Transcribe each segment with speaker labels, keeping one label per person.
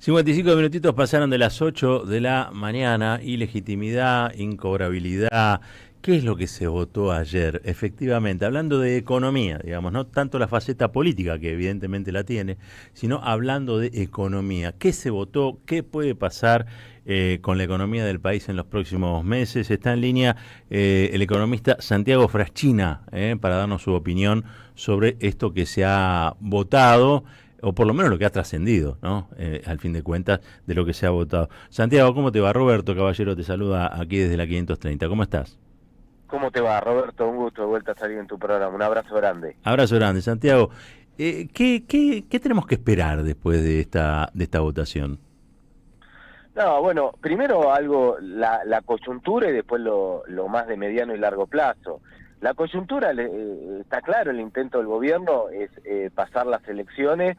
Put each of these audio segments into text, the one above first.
Speaker 1: 55 minutitos pasaron de las 8 de la mañana. Ilegitimidad, incobrabilidad. ¿Qué es lo que se votó ayer? Efectivamente, hablando de economía, digamos, no tanto la faceta política, que evidentemente la tiene, sino hablando de economía. ¿Qué se votó? ¿Qué puede pasar con la economía del país en los próximos meses? Está en línea el economista Santiago Fraschina para darnos su opinión sobre esto que se ha votado, o por lo menos lo que ha trascendido, ¿no? Al fin de cuentas, de lo que se ha votado. Santiago, ¿cómo te va? Roberto Caballero te saluda aquí desde la 530. ¿Cómo estás?
Speaker 2: ¿Cómo te va, Roberto? Un gusto de vuelta a salir en tu programa. Un abrazo grande.
Speaker 1: Abrazo grande, Santiago. ¿Qué tenemos que esperar después de esta votación?
Speaker 2: No, bueno, primero algo, la coyuntura y después lo más de mediano y largo plazo. La coyuntura, está claro, el intento del gobierno es pasar las elecciones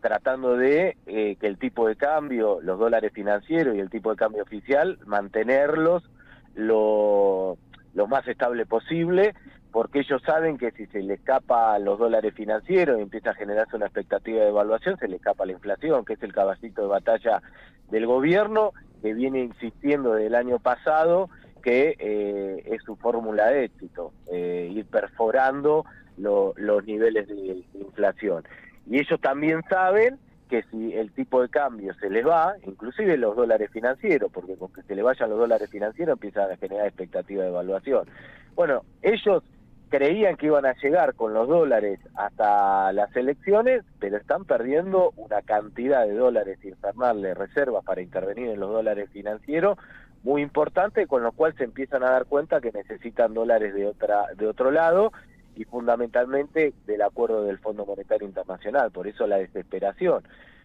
Speaker 2: tratando de que el tipo de cambio, los dólares financieros y el tipo de cambio oficial, mantenerlos lo más estable posible, porque ellos saben que si se le escapa a los dólares financieros y empieza a generarse una expectativa de evaluación, se le escapa la inflación, que es el caballito de batalla del gobierno, que viene insistiendo desde el año pasado que es su fórmula de éxito, ir perforando los niveles de inflación. Y ellos también saben que si el tipo de cambio se les va, inclusive los dólares financieros, porque con que se le vayan los dólares financieros empiezan a generar expectativa de evaluación. Bueno, ellos creían que iban a llegar con los dólares hasta las elecciones, pero están perdiendo una cantidad de dólares infernal de reservas para intervenir en los dólares financieros muy importante, con lo cual se empiezan a dar cuenta que necesitan dólares de otro lado, y fundamentalmente del acuerdo del Fondo Monetario Internacional, por eso la desesperación.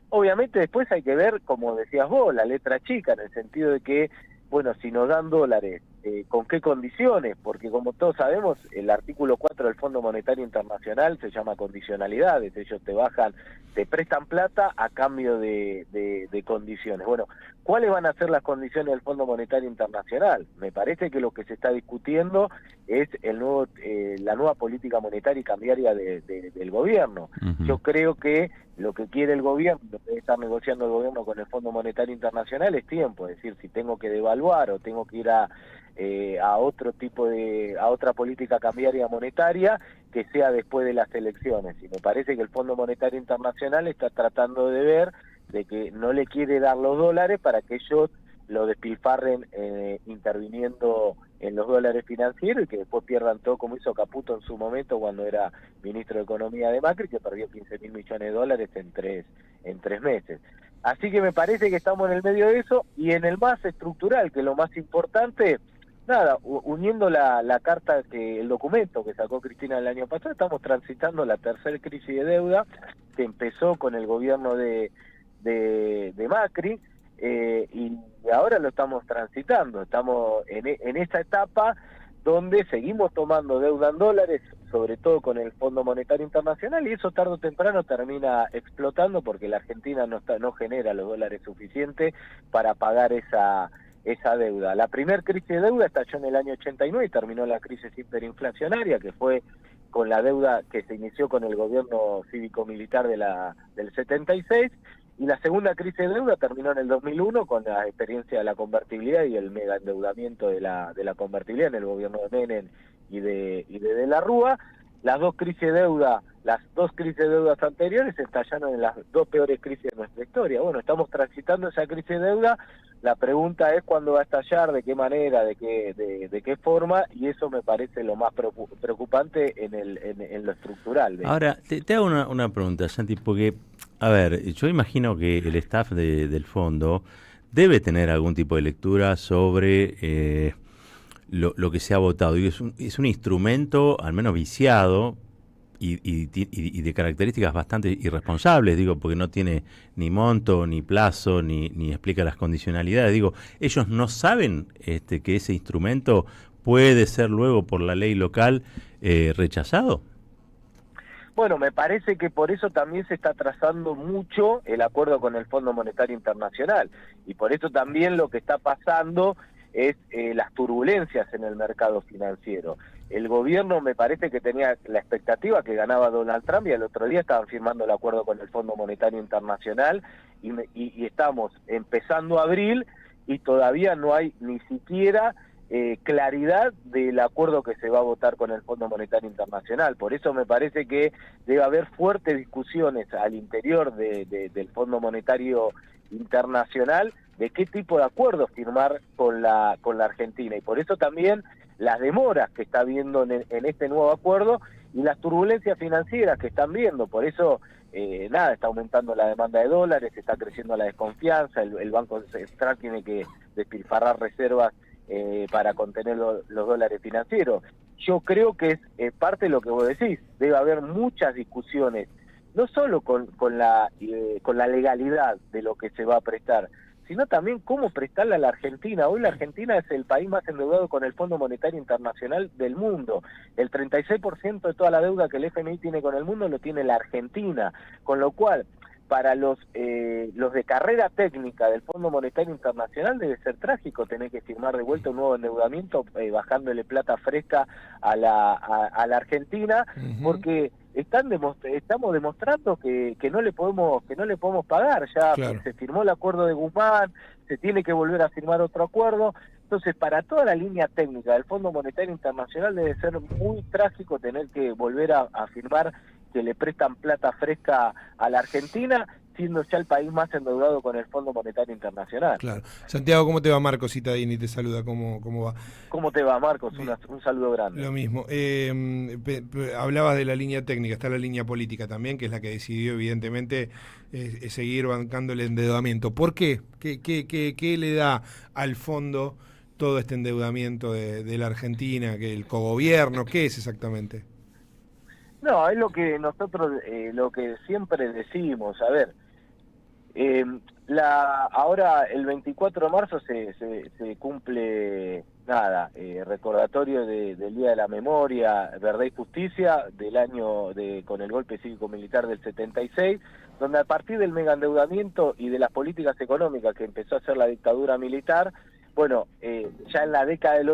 Speaker 2: Obviamente después hay que ver, como decías vos, la letra chica, en el sentido de que, bueno, si nos dan dólares, ¿con qué condiciones? Porque como todos sabemos, el artículo 4 del Fondo Monetario Internacional se llama condicionalidades, ellos te prestan plata a cambio de condiciones. Bueno, ¿cuáles van a ser las condiciones del Fondo Monetario Internacional? Me parece que lo que se está discutiendo es la nueva política monetaria y cambiaria del gobierno.
Speaker 1: Uh-huh.
Speaker 2: Yo creo que lo que quiere el gobierno, lo que debe estar negociando el gobierno con el Fondo Monetario Internacional es tiempo, es decir, si tengo que devaluar o tengo que ir a otro tipo a otra política cambiaria monetaria, que sea después de las elecciones. Y me parece que el Fondo Monetario Internacional está tratando de ver de que no le quiere dar los dólares para que ellos lo despilfarren interviniendo en los dólares financieros y que después pierdan todo, como hizo Caputo en su momento cuando era ministro de Economía de Macri, que perdió 15.000 millones de dólares en tres meses. Así que me parece que estamos en el medio de eso, y en el más estructural, que es lo más importante, nada, uniendo la carta, el documento que sacó Cristina el año pasado, estamos transitando la tercera crisis de deuda, que empezó con el gobierno de Macri, y ahora lo estamos transitando, estamos en esta etapa donde seguimos tomando deuda en dólares, sobre todo con el Fondo Monetario Internacional, y eso tarde o temprano termina explotando porque la Argentina no genera los dólares suficientes para pagar esa deuda. La primera crisis de deuda estalló en el año 89 y terminó la crisis hiperinflacionaria, que fue con la deuda que se inició con el gobierno cívico-militar del 76, y la segunda crisis de deuda terminó en el 2001 con la experiencia de la convertibilidad y el mega endeudamiento de la convertibilidad en el gobierno de Menem y de la Rúa. Las dos crisis de deudas anteriores estallaron en las dos peores crisis de nuestra historia. Bueno, estamos transitando esa crisis de deuda. La pregunta es cuándo va a estallar, de qué manera, de qué forma, y eso me parece lo más preocupante en lo estructural.
Speaker 1: Ahora, te hago una pregunta, Santi, porque, a ver, yo imagino que el staff del fondo debe tener algún tipo de lectura sobre lo que se ha votado. Y es un instrumento, al menos viciado, y de características bastante irresponsables, digo, porque no tiene ni monto, ni plazo, ni explica las condicionalidades. Digo, ellos no saben que ese instrumento puede ser luego por la ley local rechazado.
Speaker 2: Bueno, me parece que por eso también se está trazando mucho el acuerdo con el Fondo Monetario Internacional, y por eso también lo que está pasando es las turbulencias en el mercado financiero. el gobierno me parece que tenía la expectativa que ganaba Donald Trump y el otro día estaban firmando el acuerdo con el Fondo Monetario Internacional y estamos empezando abril y todavía no hay ni siquiera claridad del acuerdo que se va a votar con el Fondo Monetario Internacional. Por eso me parece que debe haber fuertes discusiones al interior del Fondo Monetario Internacional de qué tipo de acuerdo firmar con la Argentina. Y por eso también las demoras que está viendo en este nuevo acuerdo y las turbulencias financieras que están viendo. Por eso, está aumentando la demanda de dólares, está creciendo la desconfianza, el Banco Central tiene que despilfarrar reservas para contener los dólares financieros. Yo creo que es parte de lo que vos decís, debe haber muchas discusiones, no solo con la legalidad de lo que se va a prestar, sino también cómo prestarle a la Argentina. Hoy la Argentina es el país más endeudado con el Fondo Monetario Internacional del mundo. El 36% de toda la deuda que el FMI tiene con el mundo lo tiene la Argentina, con lo cual para los de carrera técnica del Fondo Monetario Internacional debe ser trágico tener que firmar de vuelta un nuevo endeudamiento bajándole plata fresca a la Argentina, porque estamos demostrando que no le podemos pagar. Ya
Speaker 3: Claro.
Speaker 2: se firmó el acuerdo de Guzmán, se tiene que volver a firmar otro acuerdo. Entonces, para toda la línea técnica del Fondo Monetario Internacional debe ser muy trágico tener que volver a firmar que le prestan plata fresca a la Argentina, siendo ya el país más endeudado con el Fondo Monetario Internacional.
Speaker 3: Claro. Santiago, ¿cómo te va? Marcos Citadini te saluda, ¿cómo va?
Speaker 2: ¿Cómo te va, Marcos? Un saludo grande.
Speaker 3: Lo mismo. Hablabas de la línea técnica, está la línea política también, que es la que decidió, evidentemente, seguir bancando el endeudamiento. ¿Por qué? ¿Qué le da al fondo todo este endeudamiento de la Argentina? ¿Que el cogobierno? ¿Qué es exactamente?
Speaker 2: No, es lo que nosotros, lo que siempre decimos. A ver, ahora el 24 de marzo se cumple, recordatorio del Día de la Memoria, Verdad y Justicia, del año con el golpe cívico-militar del 76, donde a partir del megaendeudamiento y de las políticas económicas que empezó a hacer la dictadura militar, ya en la década del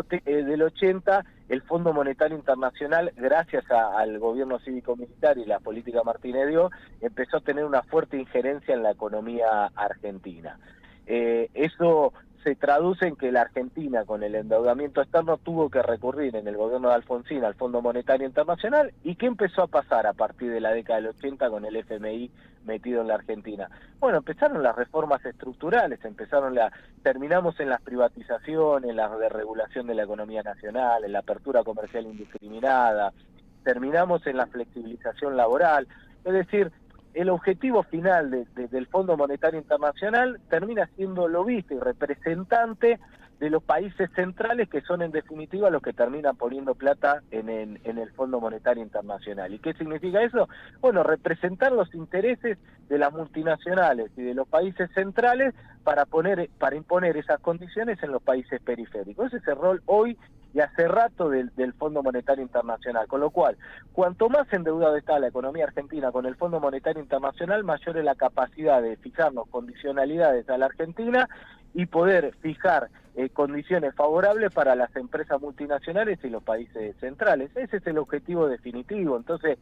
Speaker 2: 80, el Fondo Monetario Internacional, gracias al gobierno cívico-militar y la política Martínez Dios, empezó a tener una fuerte injerencia en la economía argentina. Eso se traduce en que la Argentina, con el endeudamiento externo, tuvo que recurrir en el gobierno de Alfonsín al Fondo Monetario Internacional. ¿Y qué empezó a pasar a partir de la década del 80 con el FMI metido en la Argentina? Bueno, empezaron las reformas estructurales, terminamos en las privatizaciones, en la desregulación de la economía nacional, en la apertura comercial indiscriminada, terminamos en la flexibilización laboral. Es decir, el objetivo final del Fondo Monetario Internacional termina siendo lobista y representante de los países centrales, que son en definitiva los que terminan poniendo plata en el Fondo Monetario Internacional. ¿Y qué significa eso? Bueno, representar los intereses de las multinacionales y de los países centrales para imponer esas condiciones en los países periféricos. Ese es el rol hoy y hace rato del Fondo Monetario Internacional, con lo cual, cuanto más endeudada está la economía argentina con el Fondo Monetario Internacional, mayor es la capacidad de fijarnos condicionalidades a la Argentina y poder fijar condiciones favorables para las empresas multinacionales y los países centrales. Ese es el objetivo definitivo. Entonces,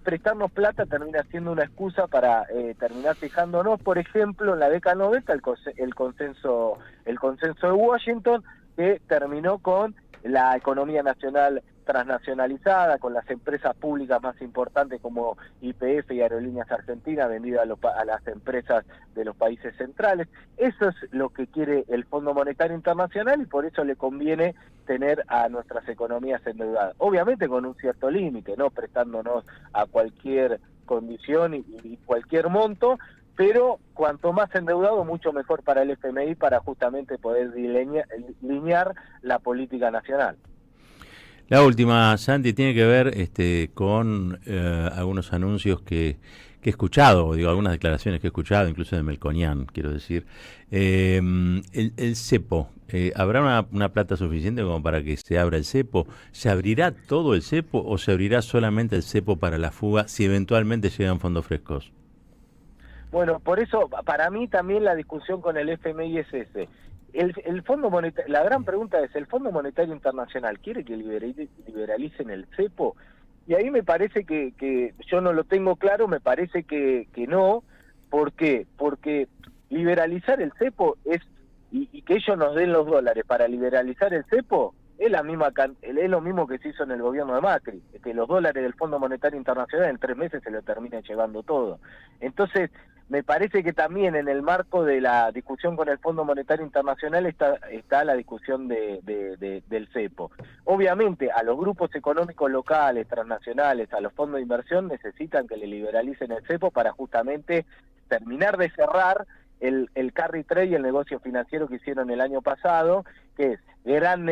Speaker 2: prestarnos plata termina siendo una excusa para terminar fijándonos, por ejemplo, en la década 90, el consenso de Washington, que terminó con la economía nacional transnacionalizada, con las empresas públicas más importantes como YPF y Aerolíneas Argentinas vendidas a las empresas de los países centrales. Eso es lo que quiere el Fondo Monetario Internacional y por eso le conviene tener a nuestras economías endeudadas. Obviamente con un cierto límite, no prestándonos a cualquier condición y cualquier monto, pero cuanto más endeudado, mucho mejor para el FMI, para justamente poder linear la política nacional.
Speaker 1: La última, Santi, tiene que ver con algunos anuncios que he escuchado, algunas declaraciones que he escuchado, incluso de Melconian, quiero decir. El cepo, ¿habrá una plata suficiente como para que se abra el cepo? ¿Se abrirá todo el cepo o se abrirá solamente el cepo para la fuga si eventualmente llegan fondos frescos?
Speaker 2: Bueno, por eso, para mí también la discusión con el FMI es ese. el Fondo Monetario, la gran pregunta es, ¿el Fondo Monetario Internacional quiere que liberalicen el cepo? Y ahí me parece que yo no lo tengo claro, me parece que no. ¿Por qué? Porque liberalizar el cepo y que ellos nos den los dólares para liberalizar el cepo es lo mismo que se hizo en el gobierno de Macri, que los dólares del Fondo Monetario Internacional en 3 meses se lo termina llevando todo. Entonces, me parece que también en el marco de la discusión con el Fondo Monetario Internacional está la discusión del cepo. Obviamente, a los grupos económicos locales, transnacionales, a los fondos de inversión necesitan que le liberalicen el cepo para justamente terminar de cerrar el carry trade y el negocio financiero que hicieron el año pasado, que es gran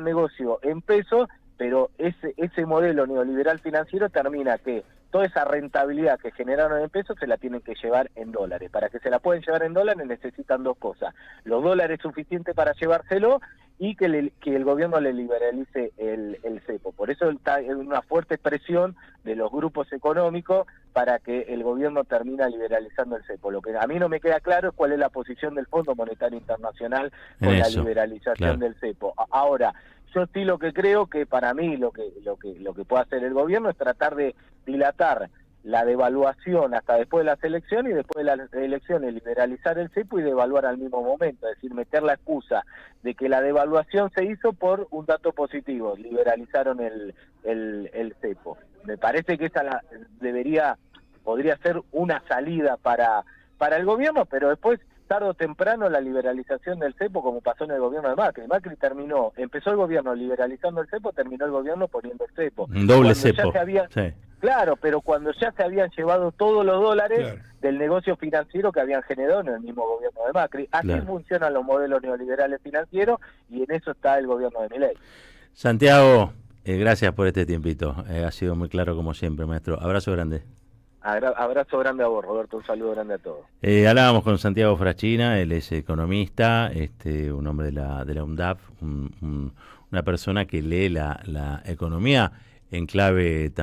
Speaker 2: negocio en pesos, pero ese modelo neoliberal financiero termina que toda esa rentabilidad que generaron en pesos se la tienen que llevar en dólares. Para que se la pueden llevar en dólares necesitan 2 cosas: los dólares suficientes para llevárselo y que el gobierno le liberalice el cepo. Por eso está en una fuerte presión de los grupos económicos para que el gobierno termine liberalizando el cepo. Lo que a mí no me queda claro es cuál es la posición del Fondo Monetario Internacional con la liberalización del cepo. Ahora, yo sí lo que creo que para mí lo que puede hacer el gobierno es tratar de dilatar la devaluación hasta después de las elecciones y después de las elecciones liberalizar el cepo y devaluar al mismo momento, es decir, meter la excusa de que la devaluación se hizo por un dato positivo, liberalizaron el cepo. Me parece que esa podría ser una salida para el gobierno, pero después, tarde o temprano, la liberalización del cepo, como pasó en el gobierno de Macri. Macri empezó el gobierno liberalizando el cepo, terminó el gobierno poniendo el cepo.
Speaker 1: Un doble cepo.
Speaker 2: Sí. Claro, pero cuando ya se habían llevado todos los dólares del negocio financiero que habían generado en el mismo gobierno de Macri. Así funcionan los modelos neoliberales financieros y en eso está el gobierno de Milei.
Speaker 1: Santiago, gracias por este tiempito. Ha sido muy claro como siempre, maestro. Abrazo grande.
Speaker 2: Abrazo grande a vos, Roberto. Un saludo grande a todos.
Speaker 1: Hablábamos con Santiago Fraschina, él es economista, un hombre de la UNDAP, una persona que lee la economía en clave también.